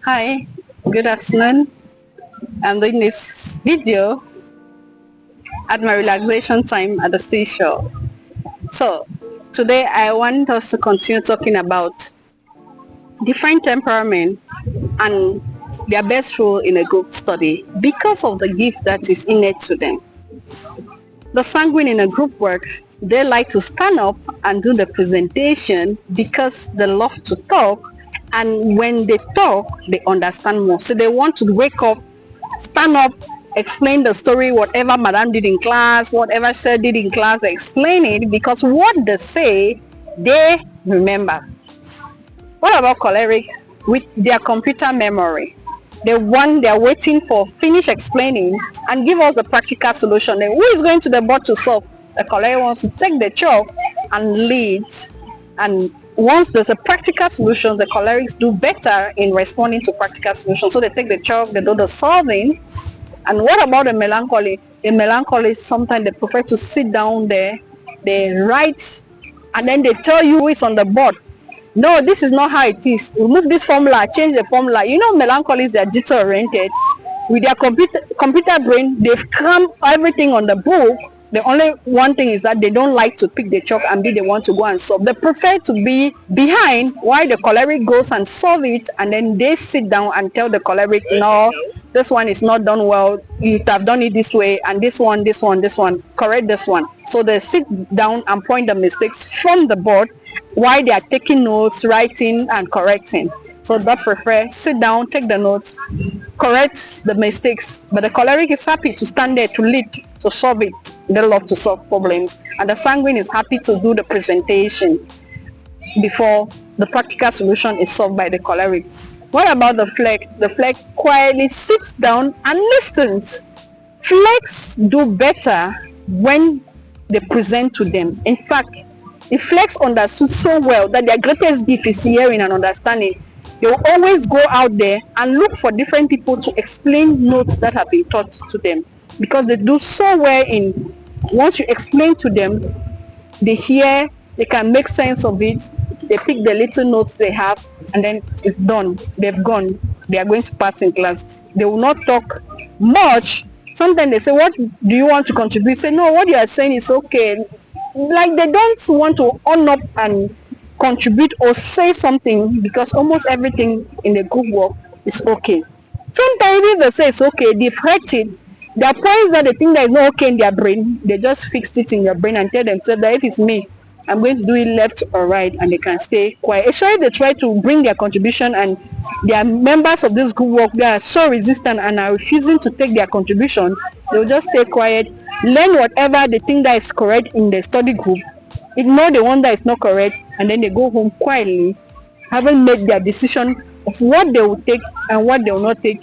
Hi, good afternoon. I'm doing this video at my relaxation time at the seashore. So, today I want us to continue talking about different temperament and their best role in a group study because of the gift that is innate to them. The sanguine in a group work, they like to stand up and do the presentation because they love to talk, and when they talk, they understand more. So they want to wake up, stand up, explain the story, whatever madam did in class, whatever sir did in class, they explain it because what they say, they remember. What about choleric? With their computer memory, they're waiting for finish explaining and give us the practical solution. Then who is going to the board to solve? The choleric wants to take the chalk and lead, and once there's a practical solution, the cholerics do better in responding to practical solutions. So they take the chalk, they do the solving. And what about the melancholy? The melancholy, sometimes they prefer to sit down there, they write, and then they tell you who is on the board. No, this is not how it is. Remove this formula, change the formula. You know, melancholics, they're detail oriented. With their computer brain, they've crammed everything on the book. The only one thing is that they don't like to pick the chalk and be the one to go and solve. They prefer to be behind while the choleric goes and solve it, and then they sit down and tell the choleric, no, this one is not done well, you have done it this way, and this one, correct this one. So they sit down and point the mistakes from the board while they are taking notes, writing and correcting. So they prefer sit down, take the notes, correct the mistakes, but the choleric is happy to stand there to lead, to solve it. They love to solve problems, and the sanguine is happy to do the presentation before the practical solution is solved by the choleric. What about the phleg? The phleg quietly sits down and listens. Phlegs do better when they present to them. In fact, if phlegs understood so well that their greatest gift is hearing and understanding, they will always go out there and look for different people to explain notes that have been taught to them, because they do so well in, once you explain to them, they hear, they can make sense of it, they pick the little notes they have, and then it's done. They've gone. They are going to pass in class. They will not talk much. Sometimes they say, what do you want to contribute? Say, no, what you are saying is okay. Like they don't want to own up and contribute or say something, because almost everything in the group work is okay. Sometimes if they say it's okay, they've heard it. There are points that they think that is not okay in their brain. They just fix it in their brain and tell themselves that if it's me, I'm going to do it left or right, and they can stay quiet. Actually, they try to bring their contribution, and they are members of this group work. They are so resistant and are refusing to take their contribution. They'll just stay quiet, learn whatever they think that is correct in the study group, ignore the one that is not correct, and then they go home quietly, having made their decision of what they will take and what they will not take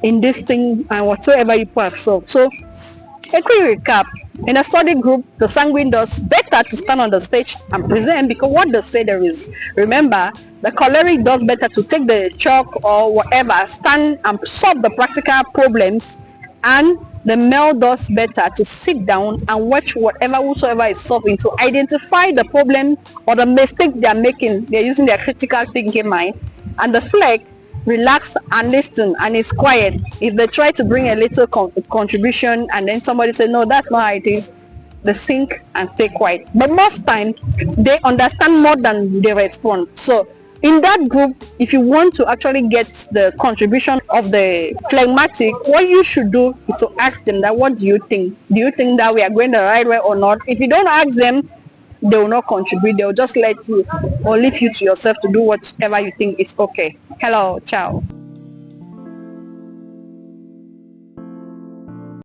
in this thing and whatsoever you have solved. So, a quick recap. In a study group, the sanguine does better to stand on the stage and present, because what they say there is. Remember, the choleric does better to take the chalk or whatever, stand and solve the practical problems, and the male does better to sit down and watch whosoever is solving, to identify the problem or the mistake they are making. They're using their critical thinking mind. And the phleg relax and listen and is quiet. If they try to bring a little contribution and then somebody say no, that's not how it is, they sink and stay quiet. But most times they understand more than they respond. So in that group, if you want to actually get the contribution of the phlegmatic, what you should do is to ask them that, what do you think? Do you think that we are going the right way or not? If you don't ask them, they will not contribute. They will just let you or leave you to yourself to do whatever you think is okay. Hello, ciao.